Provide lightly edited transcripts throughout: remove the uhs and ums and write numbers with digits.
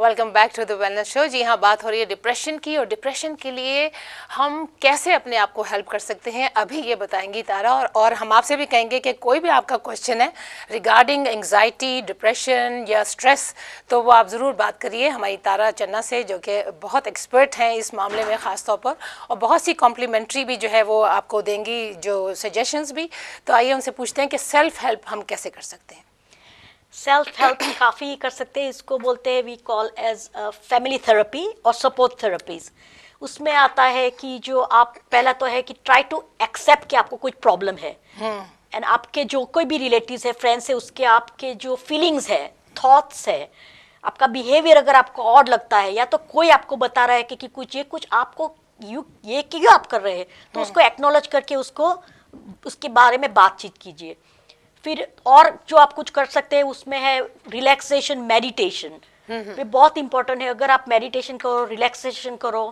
Welcome back to the wellness show. जी हाँ, बात हो रही है डिप्रेशन की, और डिप्रेशन के लिए हम कैसे अपने आप को हेल्प कर सकते हैं अभी ये बताएंगी तारा। और हम आपसे भी कहेंगे कि कोई भी आपका क्वेश्चन है रिगार्डिंग एंग्जाइटी, डिप्रेशन या स्ट्रेस, तो वो आप ज़रूर बात करिए हमारी तारा चन्ना से, जो कि बहुत एक्सपर्ट हैं इस मामले में ख़ास तौर पर, और बहुत सी कॉम्प्लीमेंट्री भी जो है वो आपको देंगी, जो सजेशंस भी। तो आइए उनसे पूछते हैं कि सेल्फ हेल्प हम कैसे कर सकते हैं। सेल्फ हेल्प काफ़ी कर सकते हैं, इसको बोलते हैं we call as family therapy और सपोर्ट थेरेपीज। उसमें आता है कि जो आप पहला तो है कि ट्राई टू एक्सेप्ट कि आपको कुछ प्रॉब्लम है, एंड आपके जो कोई भी रिलेटिव्स है, फ्रेंड्स है, उसके आपके जो फीलिंग्स है, थॉट्स है, आपका बिहेवियर अगर आपको ऑड लगता है, या तो कोई आपको बता रहा है कि कुछ आपको ये क्यों आप कर रहे हैं, तो उसको एक्नॉलेज करके उसके बारे में बातचीत कीजिए। फिर और जो आप कुछ कर सकते हैं उसमें है रिलैक्सेशन, मेडिटेशन। ये बहुत इंपॉर्टेंट है। अगर आप मेडिटेशन करो, रिलैक्सेशन करो।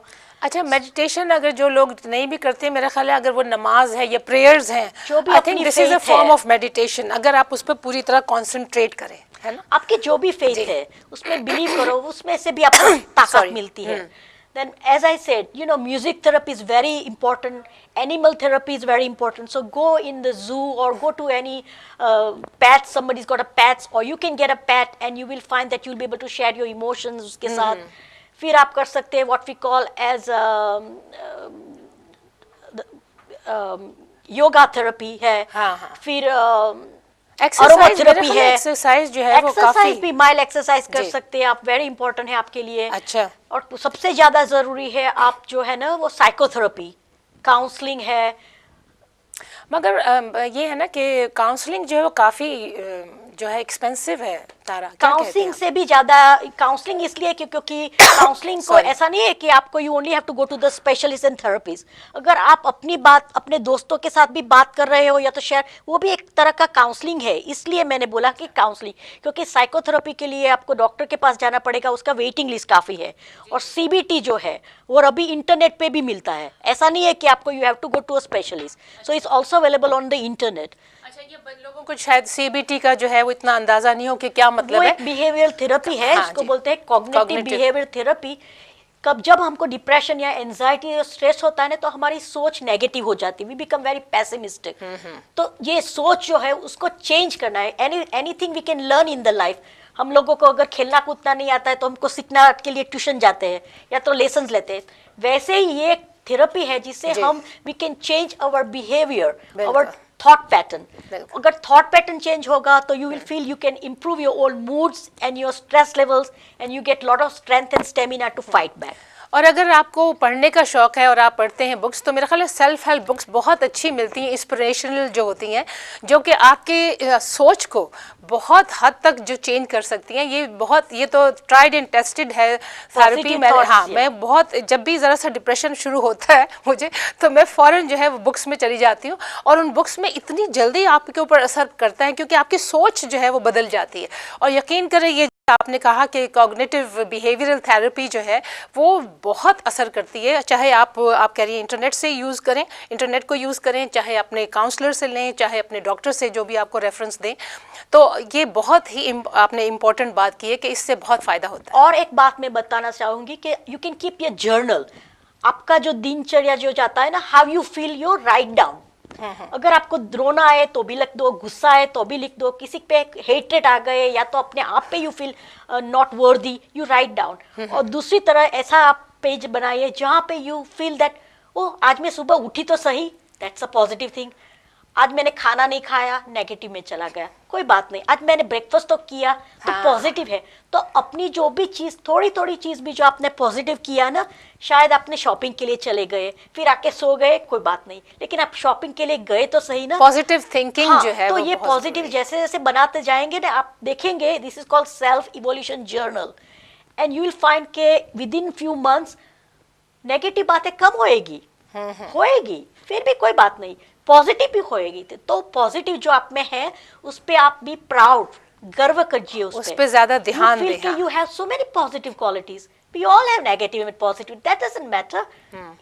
अच्छा, मेडिटेशन अगर जो लोग नहीं भी करते, मेरा ख्याल है अगर वो नमाज है या प्रेयर्स हैं, जो भी I think this is a form of meditation, अगर आप उस पर पूरी तरह कॉन्सेंट्रेट करें, है ना। आपकी जो भी फेथ है उसमें बिलीव करो, उसमें से भी आपको ताकत मिलती है। Then, as I said, music therapy is very important. Animal therapy is very important. So go in the zoo or go to any pet. Somebody's got a pet, or you can get a pet, and you will find that you'll be able to share your emotions उसके साथ। फिर आप कर सकते हैं what we call as yoga therapy है। फिर exercise है, एक्सरसाइज जो है वो काफी भी माइल्ड एक्सरसाइज कर सकते हैं आप, वेरी इंपॉर्टेंट है आपके लिए। अच्छा, और सबसे ज्यादा जरूरी है आप जो है ना वो साइकोथेरेपी, काउंसलिंग है। मगर ये है ना कि काउंसलिंग जो है वो काफी जो है एक्सपेंसिव है तारा। काउंसलिंग से भी ज्यादा, काउंसलिंग इसलिए क्योंकि काउंसलिंग को ऐसा नहीं है कि आपको you only have to go to the specialist and therapist. अगर आप अपनी बात अपने दोस्तों के साथ भी बात कर रहे हो या तो शेयर, वो भी एक तरह का काउंसलिंग है। इसलिए मैंने बोला कि काउंसलिंग, क्योंकि साइकोथेरेपी के लिए आपको डॉक्टर के पास जाना पड़ेगा, उसका वेटिंग लिस्ट काफी है। और सीबीटी जो है वो अभी इंटरनेट पे भी मिलता है, ऐसा नहीं है कि आपको you have to go to a specialist. So it's also available on the internet. अच्छा, ये लोगों को शायद सीबीटी का जो है वो इतना अंदाजा नहीं हो कि क्या मतलब है। बिहेवियर थेरेपी है, इसको बोलते हैं कॉग्निटिव बिहेवियर थेरेपी। जब हमको डिप्रेशन या एंजाइटी या स्ट्रेस होता है ना, तो हमारी सोच नेगेटिव हो जाती है, वी बिकम वेरी पेसिमिस्टिक। तो ये सोच जो है उसको चेंज करना है। Anything we can learn in the life. हम लोगों को अगर खेलना कूदना नहीं आता है तो हमको सीखना के लिए ट्यूशन जाते हैं या तो लेसन लेते हैं। वैसे ही ये थेरेपी है जिससे हम we can change our behaviour, our thought pattern. अगर थॉट पैटर्न चेंज होगा तो you will feel you can improve your old moods and your stress levels, and you get lot of strength and stamina to fight back. और अगर आपको पढ़ने का शौक है और आप पढ़ते हैं बुक्स, तो मेरा ख्याल है सेल्फ हेल्प बुक्स बहुत अच्छी मिलती हैं, इंस्पिरेशनल जो होती हैं, जो कि आपके सोच को बहुत हद तक जो चेंज कर सकती हैं। ये तो ट्राइड एंड टेस्टेड है थेरेपी। मैं बहुत, जब भी ज़रा सा डिप्रेशन शुरू होता है मुझे, तो मैं फ़ौरन जो है वो बुक्स में चली जाती हूँ, और उन बुक्स में इतनी जल्दी आपके ऊपर असर करता है क्योंकि आपकी सोच जो है वो बदल जाती है। और यकीन करें, ये आपने कहा कि कॉग्निटिव बिहेवियरल थेरेपी जो है वो बहुत असर करती है। चाहे आप कह रही हैं इंटरनेट से यूज़ करें, इंटरनेट को यूज़ करें, चाहे अपने काउंसलर से लें, चाहे अपने डॉक्टर से जो भी आपको रेफरेंस दें, तो ये बहुत ही आपने इम्पोर्टेंट बात की है कि इससे बहुत फ़ायदा होता है। और एक बात मैं बताना चाहूँगी कि you can keep your journal. आपका जो दिनचर्या जो जाता है ना, how you feel, your write down. अगर आपको रोना आए तो भी लिख दो, गुस्सा आए तो भी लिख दो, किसी पे हेट्रेट आ गए या तो अपने आप पे you feel not worthy, you write down. और दूसरी तरह ऐसा आप पेज बनाइए जहाँ पे यू फील दैट ओ आज मैं सुबह उठी तो सही, दैट्स अ पॉजिटिव थिंग। आज मैंने खाना नहीं खाया, नेगेटिव में चला गया, कोई बात नहीं। आज मैंने ब्रेकफास्ट तो किया, तो पॉजिटिव है। तो अपनी जो भी चीज़, थोड़ी थोड़ी चीज़ भी जो आपने पॉजिटिव किया ना, शायद आपने शॉपिंग के लिए चले गए, फिर आके सो गए, कोई बात नहीं, लेकिन आप शॉपिंग के लिए गए तो सही ना। पॉजिटिव थिंकिंग जो है तो ये पॉजिटिव जैसे जैसे बनाते जाएंगे ना, आप देखेंगे, this is called self evolution journal, and you will find के within few months negative बातें कम होएगी, फिर भी कोई बात नहीं, पॉजिटिव भी होएगी। तो पॉजिटिव जो आप में है उस पे आप भी प्राउड, गर्व करिए, उस पे ज्यादा ध्यान दें। You have so many positive qualities We all have negative and positive. That doesn't matter.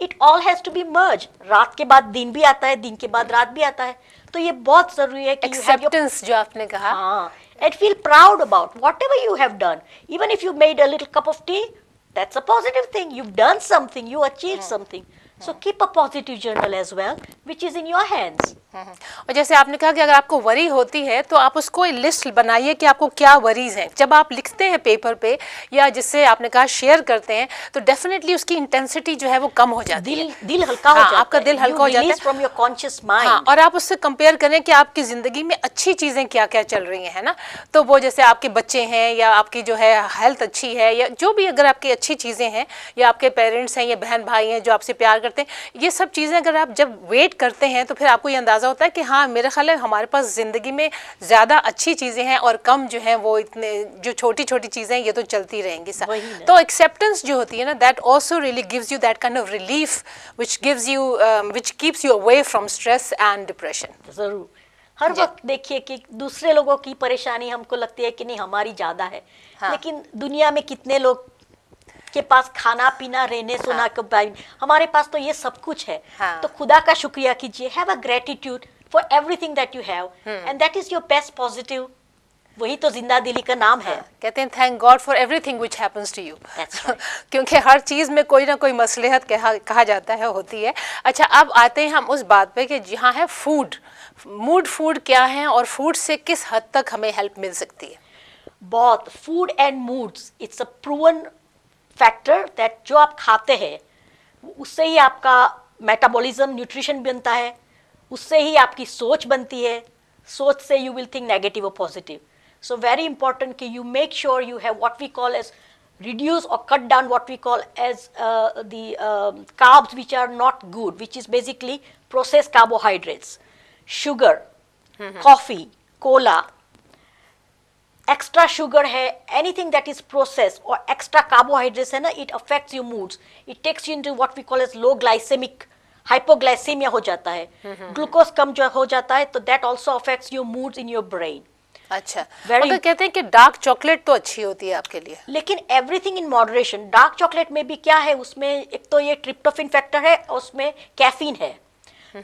It all has to be merged. रात के बाद दिन भी आता है, दिन के बाद रात भी आता है. तो ये बहुत जरूरी है कि you have your एक्सेप्टेंस जो आपने कहा, हाँ, and feel proud about whatever you have done. Even if you made a little cup of tea, that's a positive thing. You've done something. You achieved something. So keep a positive journal as well, which is in your hands. और जैसे आपने कहा कि अगर आपको worry होती है तो आप उसको लिस्ट बनाइए कि आपको क्या वरीज हैं. जब आप लिखते हैं पेपर पे या जिससे आपने कहा शेयर करते हैं तो डेफिनेटली उसकी इंटेंसिटी जो है वो कम हो जाती है. दिल हल्का हो जाता है. आपका दिल हल्का हो जाता है फ्रॉम योर कॉन्शियस माइंड. हाँ, और आप उससे कंपेयर करें कि आपकी जिंदगी में अच्छी चीजें क्या क्या चल रही हैं, है ना. तो वो जैसे आपके बच्चे हैं या आपकी जो है हेल्थ अच्छी है या जो भी अगर आपकी अच्छी चीजें हैं या आपके पेरेंट्स हैं या बहन भाई हैं जो आपसे प्यार करते हैं, ये सब चीजें अगर आप जब वेट करते हैं तो फिर आपको ये अंदाजा होता है कि हाँ मेरा ख्याल है हमारे पास ज़िंदगी में ज़्यादा अच्छी चीज़ें हैं और कम जो हैं वो इतने जो छोटी छोटी चीज़ें ये तो चलती रहेंगी. तो एक्सेप्टेंस जो होती है ना, that also really gives you that kind of relief which gives you which keeps you away from stress and depression. जरूर. हर वक्त देखिए कि दूसरे लोगों की परेशानी हमको लगती है कि नहीं हमारी ज़्यादा है. लेकिन दुनिया में कितने लोग के पास खाना पीना रहने सोना के बाद हमारे पास तो ये सब कुछ है. तो खुदा का शुक्रिया कीजिए. Have a gratitude for everything that you have and that is your best positive. वही तो जिंदा दिली का नाम है. कहते हैं thank God for everything which happens to you. क्योंकि हर चीज़ में कोई ना कोई मसलहत कहा जाता है, होती है. अच्छा, अब आते हैं हम उस बात पे कि जहाँ है फूड, मूड फूड क्या है और फूड से किस हद तक हमें हेल्प मिल सकती है. बहुत. Food and moods, it's a proven factor that जो आप खाते हैं उससे ही आपका मेटाबॉलिज्म न्यूट्रिशन बनता है, उससे ही आपकी सोच बनती है. सोच से यू विल थिंक नेगेटिव और पॉजिटिव. सो वेरी इंपॉर्टेंट कि you make sure you have what we call as reduce or cut down what we call as the carbs which are not good, which is basically processed carbohydrates, sugar, coffee, cola. Extra sugar है, anything that is process और extra carbohydrates है ना, it affects your moods. It takes you into what we call as low glycaemic hypoglycaemia हो जाता है. Glucose कम जो हो जाता है तो that also affects your moods in your brain. अच्छा, तो कहते हैं कि डार्क चॉकलेट तो अच्छी होती है आपके लिए, लेकिन everything in moderation. Dark chocolate में भी क्या है, उसमें एक तो ये ट्रिप्टोफेन फैक्टर है और उसमें कैफीन है.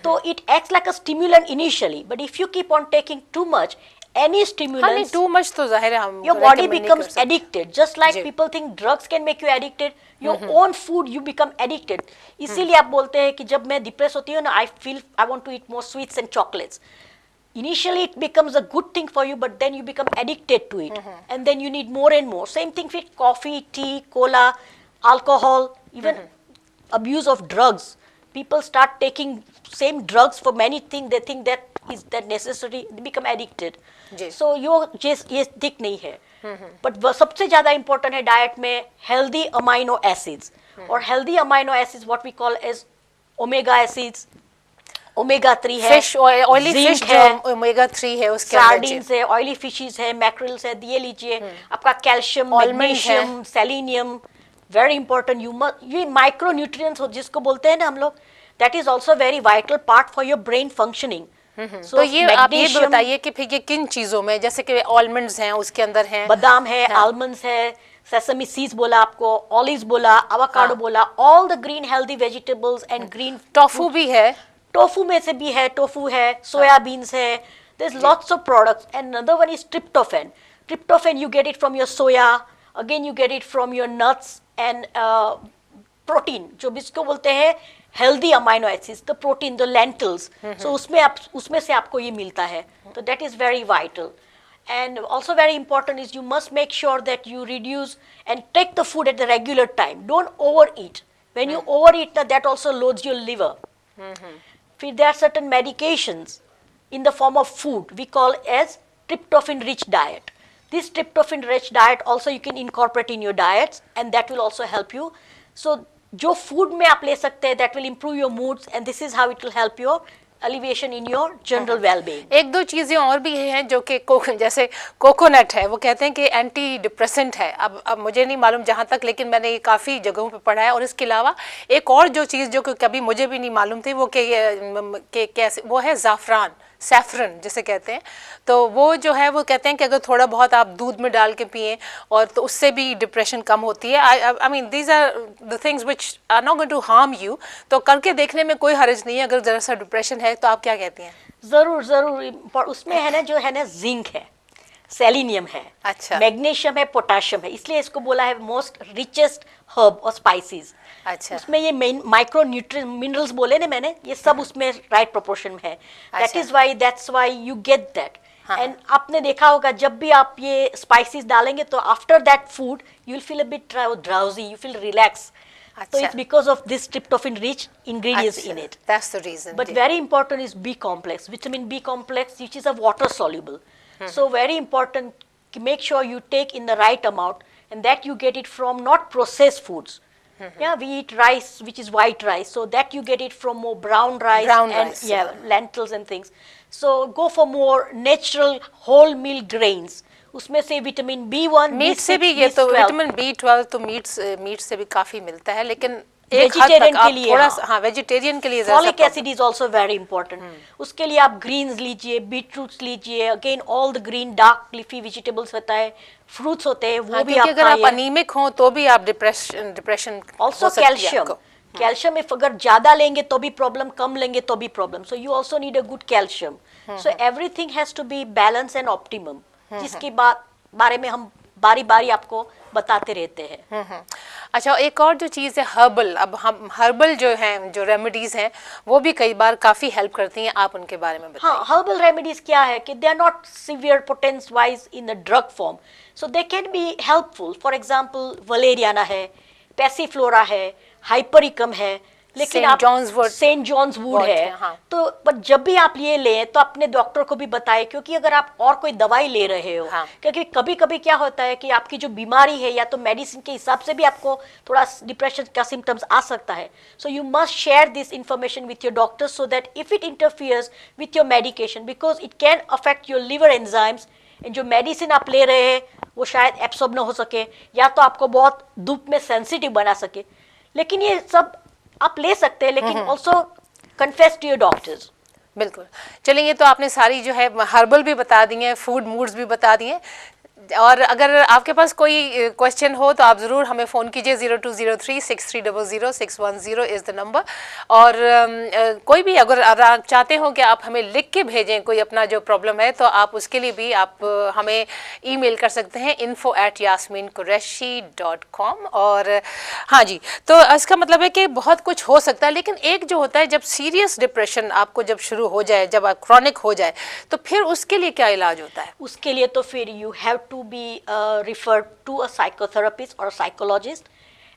तो it acts like a stimulant initially, but if you keep on taking too much any stimulants, too much तो जाहिर है हम your body becomes addicted. Just like people think drugs can make you addicted, your own food you become addicted. इसीलिए आप बोलते हैं कि जब मैं डिप्रेस होती हूँ ना, I want to eat more sweets and chocolates. Initially it becomes a good thing for you, but then you become addicted to it, and then you need more and more. Same thing with coffee, tea, cola, alcohol, even abuse of drugs. People start taking same drugs for many things. They think that is that necessary. They become addicted. So ये दिक नहीं है. But सबसे ज्यादा important है diet में healthy amino acids. और healthy amino acids what we call as omega acids, omega 3 है, फिश ऑयली फिश जो ओमेगा 3 है, उसके सार्डिन्स है, ऑयली फिशेस है, मैक्रिल्स है, ये लीजिए. आपका calcium, magnesium, selenium, very important. ये माइक्रो न्यूट्रिएंट्स जिसको बोलते हैं ना हम लोग, that is also very vital part for your brain functioning. तो ये आप ये बताइए कि फिर ये किन चीजों में, जैसे कि ऑलमंड्स हैं उसके अंदर हैं, बादाम है, आलमंड्स है, सेसमी सीड्स बोला आपको, ऑलिव्स बोला, एवोकाडो बोला, all the green healthy vegetables and green. Tofu भी है, टोफू में से भी है, टोफू है, सोयाबीन्स है. There is lots of products. And another one is tryptophan. Tryptophan you get it from your soya, again you get it from your nuts and protein जो जिसको बोलते हैं healthy amino acids, the protein, the lentils. So उसमें से आपको ये मिलता है. तो that is very vital. And also very important is you must make sure that you reduce and take the food at the regular time. Don't overeat. When you overeat, that also loads your liver. There are certain medications in the form of food we call as tryptophan-rich diet. This tryptophan-rich diet also you can incorporate in your diets, and that will also help you. So, जो food में आप ले सकते हैं, that will improve your moods, and this is how it will help your elevation in your general wellbeing. एक दो चीज़ें और भी हैं जो कि जैसे कोकोनट है, वो कहते हैं कि एंटी डिप्रेसेंट है. अब मुझे नहीं मालूम जहाँ तक, लेकिन मैंने ये काफ़ी जगहों पे पढ़ा है. और इसके अलावा एक और जो चीज़ जो कि कभी मुझे भी नहीं मालूम थी वो कि कैसे वो है ज़ाफ़रान. सैफरन जिसे कहते हैं, तो वो जो है वो कहते हैं कि अगर थोड़ा बहुत आप दूध में डाल के पिएं और तो उससे भी डिप्रेशन कम होती है। I mean these are the things which are not going to harm you, तो करके देखने में कोई हर्ज नहीं है। अगर जरा सा डिप्रेशन है तो आप क्या कहती हैं? जरूर जरूर, पर उसमें है ना जो है ना जिंक है, सेलिनियम है, अच्छा, मैग्नीशियम है, पोटाशियम है, इसलिए इसको बोला है मोस्ट रिचेस्ट हर्ब और स्पाइसेस। अच्छा, उसमें ये मेन माइक्रो न्यूट्रिएंट मिनरल्स बोले ना मैंने, ये सब उसमें राइट प्रोपोर्शन में है। That's why you get that. And आपने देखा होगा जब भी आप ये स्पाइसेस डालेंगे तो after that food you will feel a bit drowsy, you feel relax. So it's because of this tryptophan rich ingredients in it. That's the reason. But very important is B complex, vitamin B complex, which is a water soluble. So very important to make sure you take in the right amount, and that you get it from not processed foods. Yeah, we eat rice, which is white rice, so that you get it from more brown rice and lentils and things. So go for more natural whole meal grains. उसमें से vitamin B1, meet से भी, ये तो vitamin B12 तो meet से भी काफी मिलता है, लेकिन एक हद तक आप थोड़ा सा, हाँ, वेजिटेरियन के लिए folic acid is also very important. उसके लिए आप ग्रीन्स लीजिए, बीटरूट्स लीजिए, again all the green dark leafy vegetables होता है, फ्रूट्स होते हैं, वो भी आप अगर आप अनीमिक हो तो भी आप depression also calcium, calcium if अगर ज्यादा लेंगे तो भी प्रॉब्लम, कम लेंगे तो भी problem, so you also need a good calcium. So everything has to be balance and optimum, जिसके बारे में हम बारी बारी आपको बताते रहते हैं। अच्छा, एक और जो चीज़ है हर्बल, अब हम हर्बल जो हैं, जो रेमेडीज हैं, वो भी कई बार काफ़ी हेल्प करती हैं, आप उनके बारे में बताइए। हाँ, हर्बल रेमेडीज क्या है कि they are not severe potency wise in the drug form, so they can be helpful. For example valeriana है, पैसीफ्लोरा है, हाइपरिकम है, लेकिन आप सेंट जॉन्स वुड है, हाँ। तो पर जब भी आप ये लें तो अपने डॉक्टर को भी बताएं, क्योंकि अगर आप और कोई दवाई ले रहे हो, हाँ। क्योंकि कभी कभी क्या होता है कि आपकी जो बीमारी है या तो मेडिसिन के हिसाब से भी आपको थोड़ा डिप्रेशन का सिम्टम्स आ सकता है। So you must share this information with your doctor so that if it interferes with your medication, because it can affect your liver enzymes, जो मेडिसिन आप ले रहे हैं वो शायद एब्सॉर्ब ना हो सके या तो आपको बहुत धूप में सेंसिटिव बना सके। लेकिन ये सब आप ले सकते हैं, लेकिन also confess to your doctors. बिल्कुल। चलिए, ये तो आपने सारी जो है हर्बल भी बता दी हैं, फूड मूड्स भी बता दिए, और अगर आपके पास कोई क्वेश्चन हो तो आप ज़रूर हमें फ़ोन कीजिए। 0203-6300-610 इज़ द नंबर। और कोई भी अगर आप चाहते हो कि आप हमें लिख के भेजें कोई अपना जो प्रॉब्लम है, तो आप उसके लिए भी आप हमें ईमेल कर सकते हैं info@yasminqureshi.com। और हाँ जी, तो इसका मतलब है कि बहुत कुछ हो सकता है, लेकिन एक जो होता है जब सीरियस डिप्रेशन आपको जब शुरू हो जाए, जब आप क्रॉनिक हो जाए, तो फिर उसके लिए क्या इलाज होता है? उसके लिए तो फिर you have to be referred to a psychotherapist or a psychologist,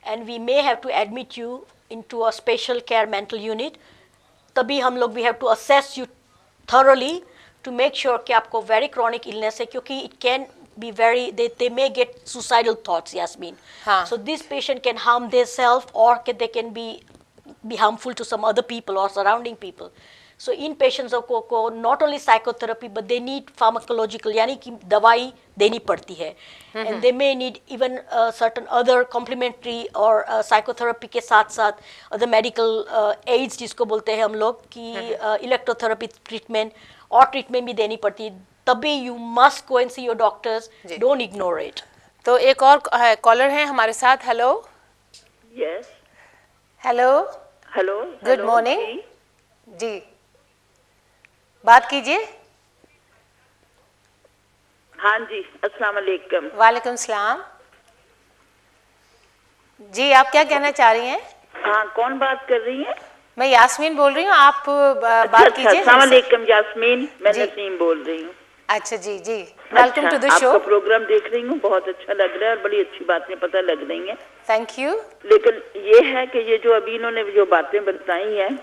and we may have to admit you into a special care mental unit. तभी हम लोग we have to assess you thoroughly to make sure कि आपको very chronic illness है, क्योंकि it can be very they may get suicidal thoughts, Yasmin. हाँ. So this patient can harm themselves, or they can be harmful to some other people or surrounding people. So in patients को not only psychotherapy but they need pharmacological, यानी कि दवाई देनी पड़ती है, and they may need even certain other complementary or psychotherapy के साथ साथ other medical aids जिसको बोलते हैं हम लोग कि electrotherapy treatment और treatment भी देनी पड़ती है। तभी you must go and see your doctors, don't ignore it. तो एक और कॉलर है हमारे साथ। Hello. Yes. Hello. Hello. Good morning जी, बात कीजिए। हाँ जी, अस्सलाम वालेकुम। वालेकुम सलाम जी, आप क्या कहना चाह रही हैं? हाँ, कौन बात कर रही हैं? मैं यास्मीन बोल रही हूँ, आप बात कीजिए। अस्सलाम वालेकुम यास्मीन, मैं नसीम बोल रही हूँ। अच्छा जी जी, वेलकम टू द शो। आपका प्रोग्राम देख रही हूँ, बहुत अच्छा लग रहा है और बड़ी अच्छी बातें पता लग रही हैं। Thank you. लेकिन ये है कि ये जो अभी इन्होंने जो बातें बताई हैं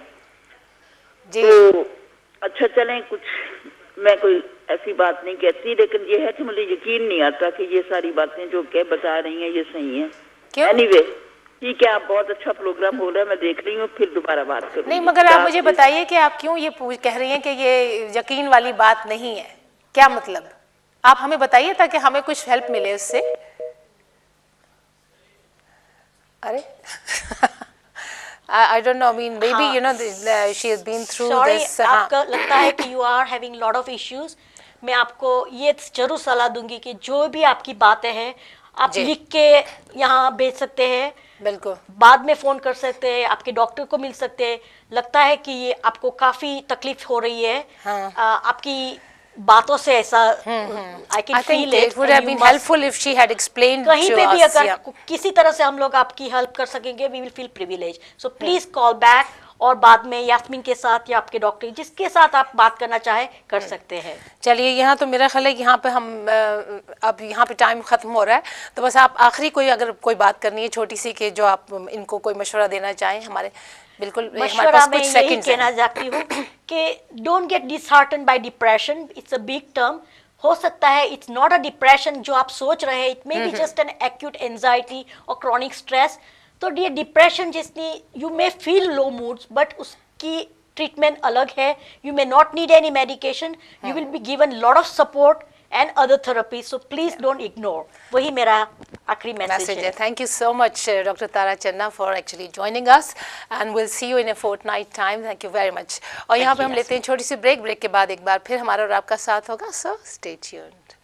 जी, तो अच्छा चलें, कुछ मैं कोई ऐसी बात नहीं कहती, लेकिन ये है कि मुझे यकीन नहीं आता कि ये सारी बातें जो क्या बता रही हैं ये सही हैं। एनीवे, ठीक है, आप बहुत अच्छा प्रोग्राम हो रहा है, मैं देख रही हूँ, फिर दोबारा बात करूँगी। नहीं, मगर आप मुझे बताइए कि आप क्यों ये कह रही हैं कि ये यकीन वाली बात नहीं है, क्या मतलब? आप हमें बताइए ताकि हमें कुछ हेल्प मिले उससे। अरे I don't know, I mean maybe you know she has been through Sorry, this. आपका लगता है कि you are having lot of issues, मैं आपको ये जरूर सलाह दूंगी कि जो भी आपकी बातें हैं आप लिख के यहाँ भेज सकते हैं, बिल्कुल बाद में फोन कर सकते हैं, आपके डॉक्टर को मिल सकते हैं। लगता है कि ये आपको काफी तकलीफ हो रही है, आपकी बातों से ऐसा I can feel it. It would have been helpful if she had explained कहीं to पे भी us, अगर yeah. किसी तरह से हम लोग आपकी हेल्प कर सकेंगे, we will feel privilege. So please call back, और बाद में यास्मीन के साथ या आपके डॉक्टर जिसके साथ आप बात करना चाहे कर सकते हैं। चलिए, यहाँ तो मेरा ख्याल है यहाँ पे हम अब यहाँ पे टाइम ख़त्म हो रहा है, तो बस आप आखिरी कोई अगर कोई बात करनी है छोटी सी कि जो आप इनको कोई मशवरा देना चाहें हमारे, बिल्कुल हमारे पास कुछ सेकंड्स हैं। कहना चाहती हूँ कि don't get dishearten by depression, it's a big term. हो सकता है इट्स नॉट अ डिप्रेशन जो आप सोच रहे हैं, it may be just an acute anxiety और क्रॉनिक स्ट्रेस। तो ये डिप्रेशन जिसनी you may feel low moods, but उसकी ट्रीटमेंट अलग है। You may not need any medication, you will be given lot of support and other therapies, so please don't ignore. वही मेरा आखिरी मैसेज है। Thank you so much, Dr. Tara Channa, for actually joining us, and we'll see you in a fortnight time. Thank you very much. और यहाँ पे हम लेते हैं छोटी सी ब्रेक के बाद एक बार फिर हमारा और आपका साथ होगा, so stay tuned.